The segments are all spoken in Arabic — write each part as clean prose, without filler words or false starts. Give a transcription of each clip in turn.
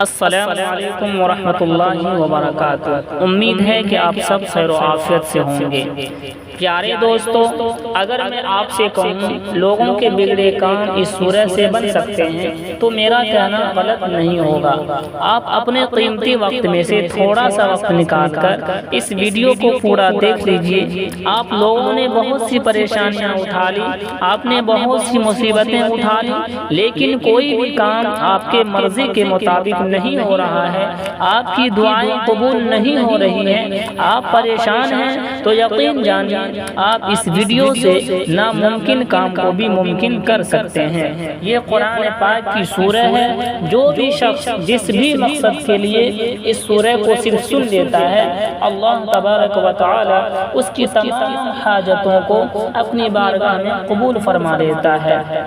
السلام علیکم ورحمۃ اللہ وبرکاتہ۔ امید ہے کہ آپ سب خیر و عافیت سے ہوں گے۔ پیارے دوستو، اگر میں آپ سے کہوں لوگوں کے بگڑے کام اس سورہ سے بن سکتے ہیں تو میرا کہنا غلط نہیں ہوگا۔ آپ اپنے قیمتی وقت میں سے تھوڑا سا وقت نکال کر اس ویڈیو کو پورا دیکھ لیجئے۔ آپ لوگوں نے بہت سی پریشانیاں اٹھا لی، آپ نے بہت سی مصیبتیں اٹھا لی، لیکن کوئی بھی کام آپ کے مرضی کے مطابق نہیں ہو رہا ہے، آپ کی دعائیں قبول نہیں ہو رہی ہیں، آپ پریشان ہیں، تو یقین جانیے آپ اس ویڈیو سے ناممکن کام کو بھی ممکن کر سکتے ہیں۔ یہ قرآن پاک کی سورہ ہے۔ جو بھی شخص جس بھی مقصد کے لیے اس سورہ کو صرف سن لیتا ہے، اللہ تبارک و تعالی اس کی تمام حاجتوں کو اپنی بارگاہ میں قبول فرما لیتا ہے۔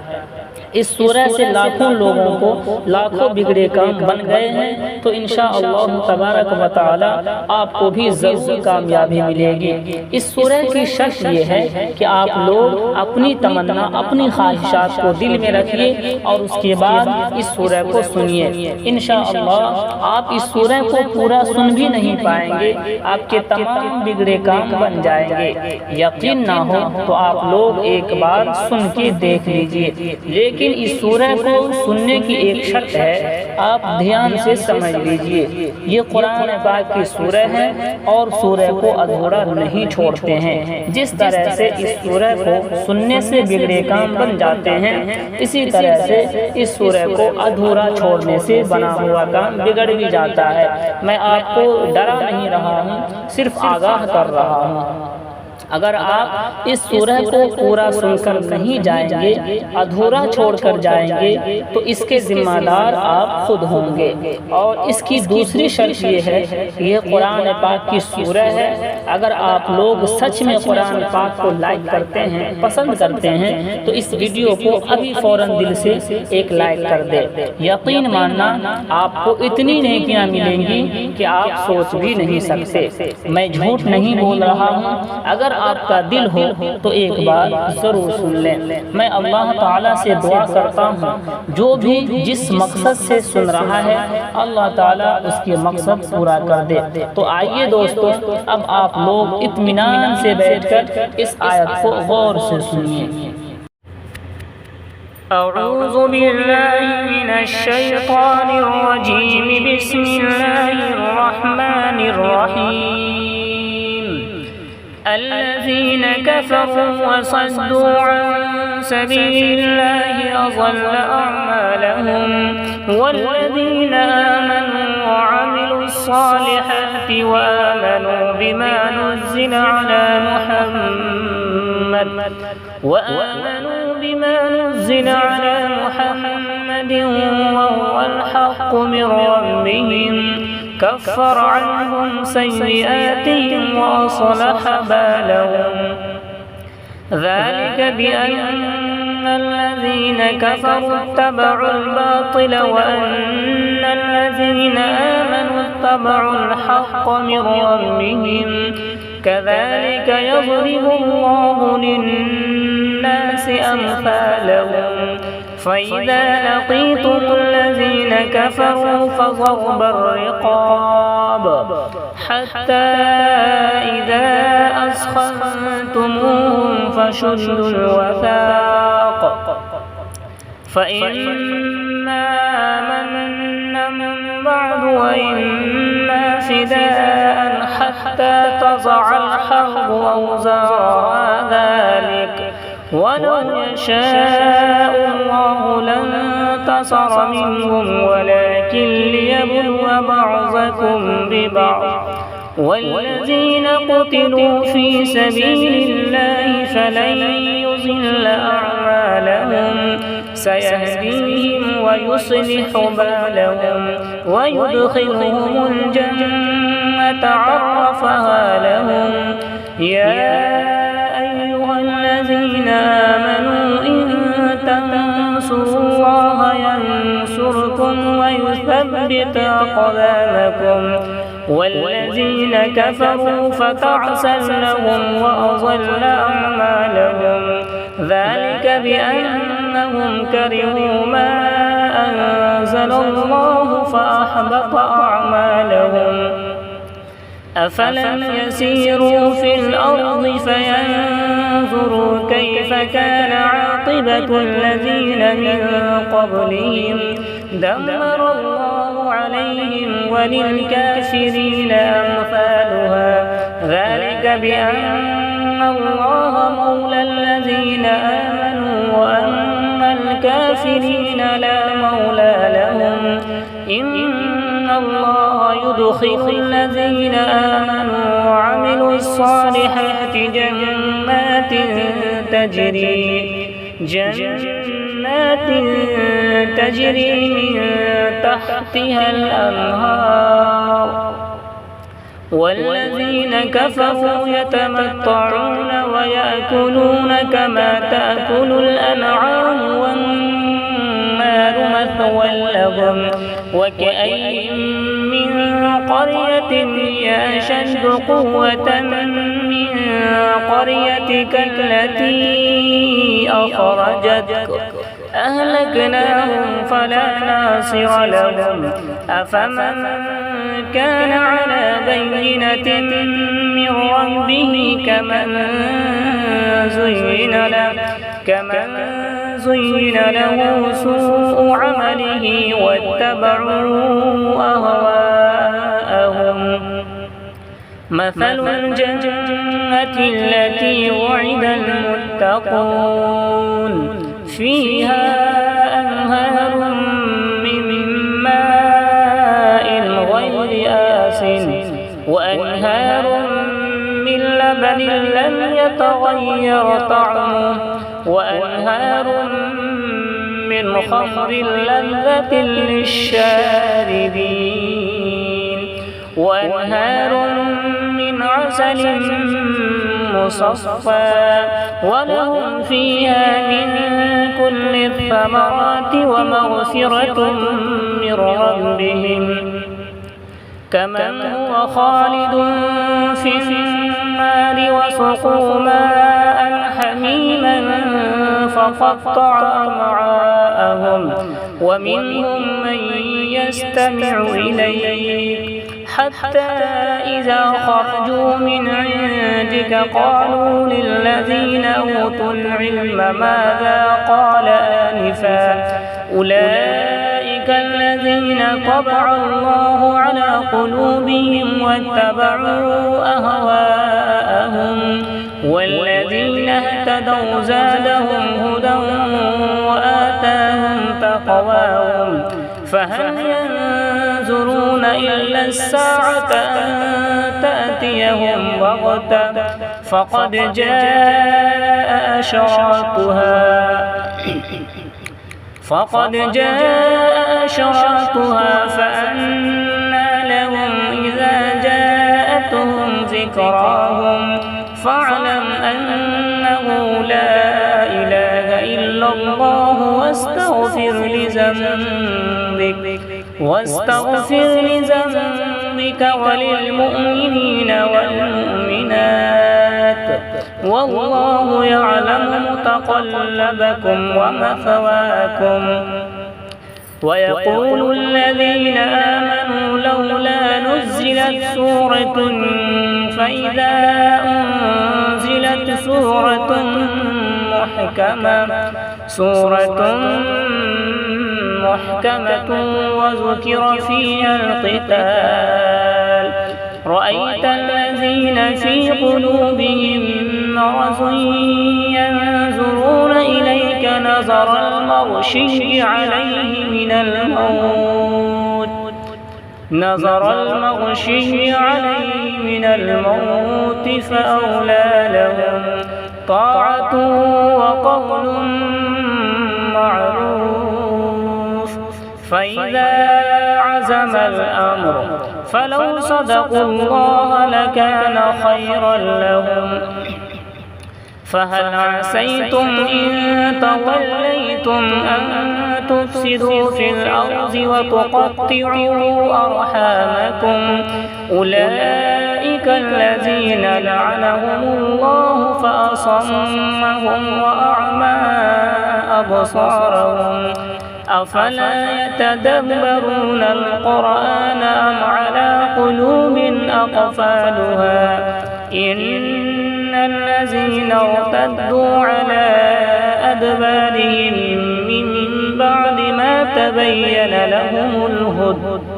اس سورہ سے لاکھوں لوگوں کو لاکھوں بگڑے کام بن گئے ہیں، تو انشاءاللہ تبارک و تعالی آپ کو بھی ضرور کامیابی ملے گی۔ اس سورہ کی شرط یہ ہے کہ آپ لوگ اپنی تمنا، اپنی خواہشات کو دل میں رکھیے اور اس کے بعد اس سورہ کو سنیے۔ انشاءاللہ آپ اس سورہ کو پورا سن بھی نہیں پائیں گے، آپ کے تمام بگڑے کام بن جائیں گے۔ یقین نہ ہو تو آپ لوگ ایک بار سن کے دیکھ لیجئے۔ لیکن اس سورہ کو سننے کی ایک شرط ہے، آپ دھیان سے سمجھ لیجئے۔ یہ قرآن پاک کی سورہ ہے اور سورہ کو ادھورا نہیں چھوڑتے ہیں۔ جس طرح سے اس سورہ کو سننے سے بگڑے کام بن جاتے ہیں، اسی طرح سے اس سورہ کو ادھورا چھوڑنے سے بنا ہوا کام بگڑ بھی جاتا ہے۔ میں آپ کو ڈرا نہیں رہا ہوں، صرف آگاہ کر رہا ہوں۔ اگر آپ اس سورہ کو پورا سن کر نہیں جائیں گے، ادھورا چھوڑ کر جائیں گے، تو اس کے ذمہ دار آپ خود ہوں گے۔ اور اس کی دوسری شرط یہ ہے کہ یہ قرآن پاک کی سورہ ہے۔ اگر آپ لوگ سچ میں قرآن پاک کو لائک کرتے ہیں، پسند کرتے ہیں، تو اس ویڈیو کو ابھی فوراً دل سے ایک لائک کر دے۔ یقین ماننا آپ کو اتنی نیکیاں ملیں گی کہ آپ سوچ بھی نہیں سکتے۔ میں جھوٹ نہیں بول رہا ہوں۔ اگر آپ کا دل ہو تو ایک بار ضرور سن لیں۔ میں اللہ تعالیٰ سے دعا کرتا ہوں، جو بھی جس مقصد سے سن رہا ہے، اللہ تعالیٰ اس کے مقصد پورا کر دے۔ تو آئیے دوستو، اب آپ لوگ اطمینان سے بیٹھ کر اس آیت کو غور سے سنیے۔ اعوذ باللہ من الشیطان الرجیم، بسم اللہ الرحمن الرحیم۔ الذين كفروا وصدوا عن سبيل الله أضل أعمالهم، والذين آمنوا وعملوا الصالحات وآمنوا بما نزل على محمد وهو الحق من ربهم، كفر عنهم سيئاتهم وأصلح بالهم، ذلك بأن الذين كفروا اتبعوا الباطل وأن الذين آمنوا اتبعوا الحق من ربهم، كذلك يضرب الله للناس أمثالهم، فإذا لقيتم الذين كفروا فضرب الرقاب حتى إذا أثخنتموهم فشدوا الوثاق، فإما منا من بعد وإما فداء حتى تضع الحرب أوزارها ذلك، ولو يشاء الله لانتصر منهم ولكن ليبلو بعضكم ببعض، والذين قتلوا في سبيل الله فلن يضل أعمالهم، سيهديهم ويصلح بالهم ويدخلهم الجنة عرفها لهم، يا أيها الذين آمنوا إن تنصروا الله ينصركم ويثبت أقدامكم، والذين كفروا فتعسا لهم وأضل أعمالهم، ذلك بأنهم كرهوا ما أنزل الله فأحبط أعمالهم. أفلم يسيروا في الأرض فينظروا كيف كان عاقبة الذين من قبلهم دمر الله عليهم وللكافرين أمثالها ذلك بأن الله مولى الذين آمنوا وأن الكافرين لا مولى لهم. إن الله يدخل الذين آمنوا وعملوا الصالحات جنات تجري من تحتها الأنهار والذين كفروا يتمتعون ويأكلون كما تأكل الأنعام والنار مثوى لهم. وكأين من قرية هي أشد قوة من قريتك التي أخرجتك أهلكناهم فلا ناصر لهم. أفمن كان على بينة من ربه كمن زين له سوء عمله واتبعوا أهواءهم. مثل الجنة التي وعد المتقون فيها أنهار من ماء غير آسن وأنهار من لبن لم يتغير طعمه وأنهار من خمر لذة للشاربين وأنهار من عسل مصفى ولهم فيها من كل الثمرات ومغفرة من ربهم كمن هو خالد في النار وسقوا ماء حميما فقطع أمعاءهم ومنهم من يستمع إليك حتى إذا خرجوا من عندك قالوا للذين أوتوا العلم ماذا قال آنفا أولئك الذين طبع الله على قلوبهم واتبعوا أهواءهم والذين اهتدوا زادهم هدى وآتاهم تقواهم فهل ينظرون إلا الساعة أن تأتيهم بغتة فقد جاء أشراطها فأنى لهم إذا جاءتهم ذكراهم فاعلم أنه لا إله إلا الله واستغفر لذنبك وللمؤمنين والمؤمنات والله يعلم متقلبكم ومثواكم. ويقول الذين آمنوا لولا نزلت سورة فإذا أنزلت سورة محكمة وذكر فيها القتال رأيت الذين في قلوبهم مرض ينظرون إليك نظر المغشي عليه من الموت فأولى لهم طاعة وقول معروف. فإذا عزم الأمر فلو صدقوا الله لكان خيرا لهم. فهل عسيتم إن توليتم أن تفسدوا في الأرض وتقطعوا أرحامكم أولئك الذين لعنهم الله فأصمهم وأعمى أبصارهم أفلا يتدبرون القرآن أم على قلوب أقفالها إن الذين ارتدوا على أدبارهم من بعد ما تبين لهم الهدى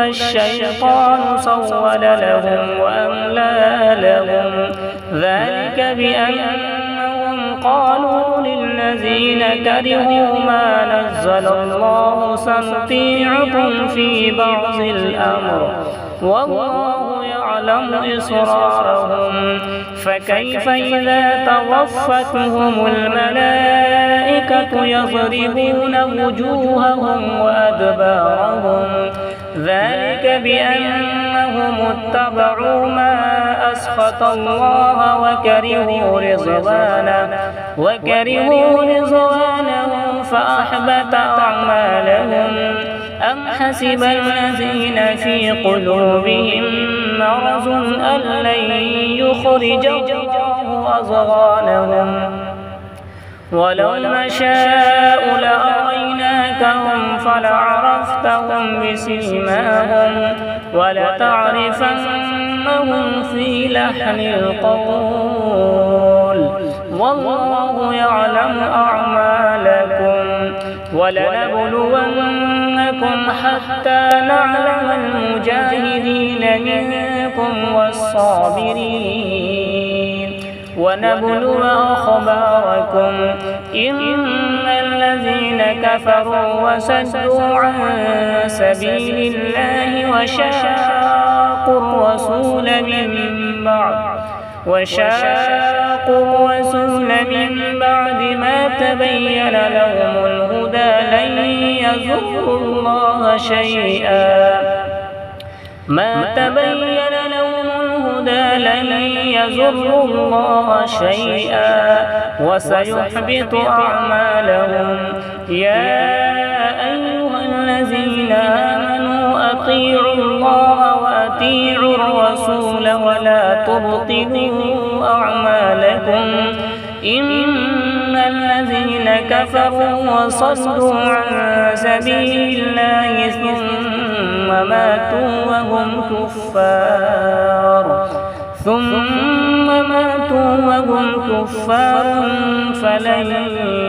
الشيطان سول لهم وأملى لهم ذلك بأنهم قالوا للذين كرهوا ما نزل الله سنطيعكم في بعض الأمر والله يعلم إسرارهم فكيف إذا توفتهم الملائكة يضربون وجوههم وأدبارهم ذلك بأنهم اتبعوا ما أسخط الله وكرهوا رضوانه فأحبط أعمالهم أم حسب الذين في قلوبهم مرض أن لن يخرج الله أضغانهم ولو نشاء لأريناكهم فلعرفتهم بسيماهم ولتعرفنهم في لحن القول والله يعلم أعمالكم ولنبلونكم حتى نعلم المجاهدين منكم والصابرين ونبلو أخباركم إن الذين كفروا وصدوا عن سبيل الله وشاقوا الرسول من بعد ما تبين لهم الهدى لن يضروا الله شيئا وسيحبط أعمالهم يا أيها الذين آمنوا أطيعوا الله وأطيعوا الرسول ولا تبطلوا أعمالكم إن الذين كفروا وصدوا عن سبيل الله ثم ماتوا وهم كفار فلن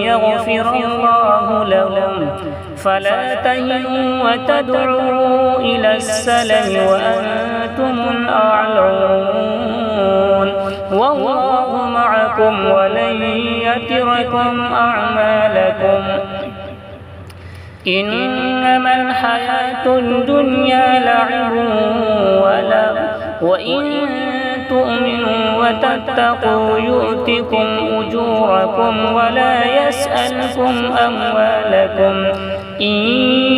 يغفر الله لهم فلا تهنوا وتدعوا إلى السلم وأنتم الأعلون والله معكم ولن يتركم أعمالكم إنما الحياة الدنيا لعب ولهو وإن تؤمنوا وتتقوا يؤتكم أجوركم ولا يسألكم أموالكم إن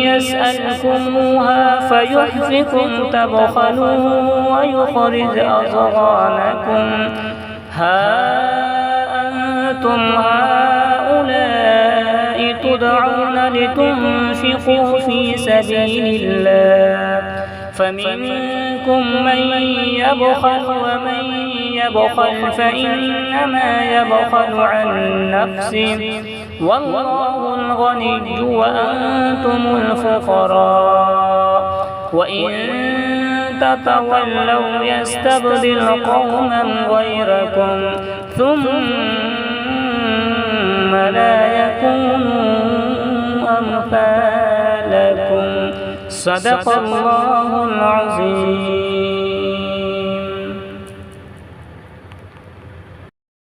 يسألكموها فيحفكم تبخلوا ويخرج أضغانكم ها أنتم هؤلاء تدعون لتنفقوا في سبيل الله فمنكم من يبخل ومن يبخل فإنما يبخل عن نفسه والله الغني وأنتم الفقراء وإن تتولوا يستبدل قوما غيركم ثم لا يكونوا أمثالكم صدق الله العظيم.